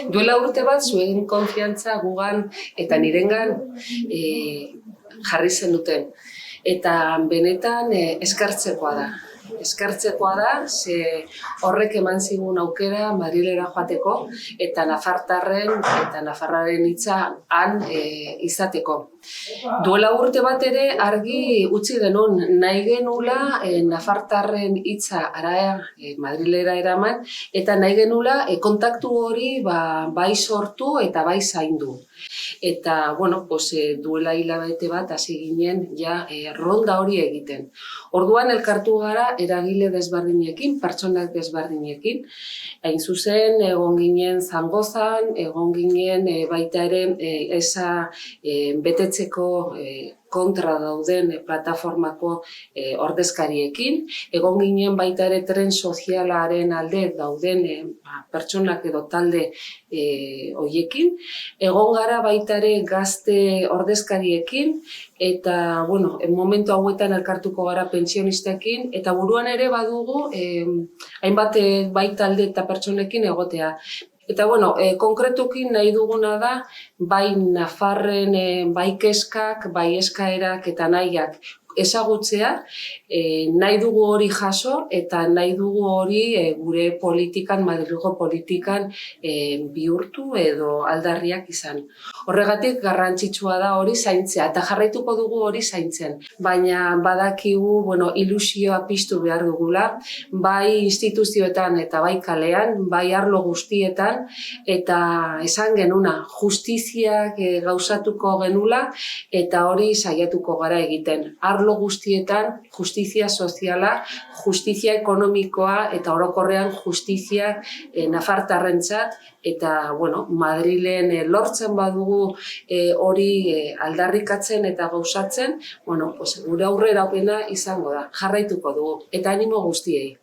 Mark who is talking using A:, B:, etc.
A: Duela urte bat zuen konfiantza gugan eta nirengan jarri zenuten. Eta benetan eskartzekoa da. Eskartzekoa da, ze horrek eman zigun aukera Madrilera joateko eta nafartarren eta nafarraren hitza han izateko. Duela urte bat ere argi utzi genuen nahi genula nafartarren hitza Madrilera eraman eta nahi genula kontaktu hori bai sortu eta bai zaindu. Eta, duela hilabete bat hasi ginen ronda hori egiten. Orduan elkartu gara eragile desberdinekin, pertsonak desberdinekin. Hain zuzen, egon ginen Zangozan, egon ginen baita ere esa betetzeko kontra dauden plataformako ordezkariekin. Egon ginen baita ere tren sozialaren alde dauden pertsonak edo talde horiekin. Egon gara baita ere gazte ordezkariekin eta, momentu hauetan elkartuko gara pentsionistekin eta buruan ere badugu hainbat bai talde eta pertsonekin egotea. Eta, konkretukin nahi duguna da, bai nafarren, bai kezkak, bai eskaerak eta nahiak ezagutzea, nahi dugu hori jaso eta nahi dugu hori gure politikan, Madrilgo politikan bihurtu edo aldarriak izan. Horregatik garrantzitsua da hori zaintzea eta jarraituko dugu hori zaintzen. Baina badakigu ilusioa piztu behar dugula, bai instituzioetan eta bai kalean, bai arlo guztietan eta esan genuna justiziak gauzatuko genula eta hori saiatuko gara egiten. Arlo guztietan justizia soziala, justizia ekonomikoa eta orokorrean justizia nafartarrentzat eta Madrilen lortzen badugu hori aldarrikatzen eta gauzatzen, gure aurreraupena izango da, jarraituko dugu eta animo guztiei.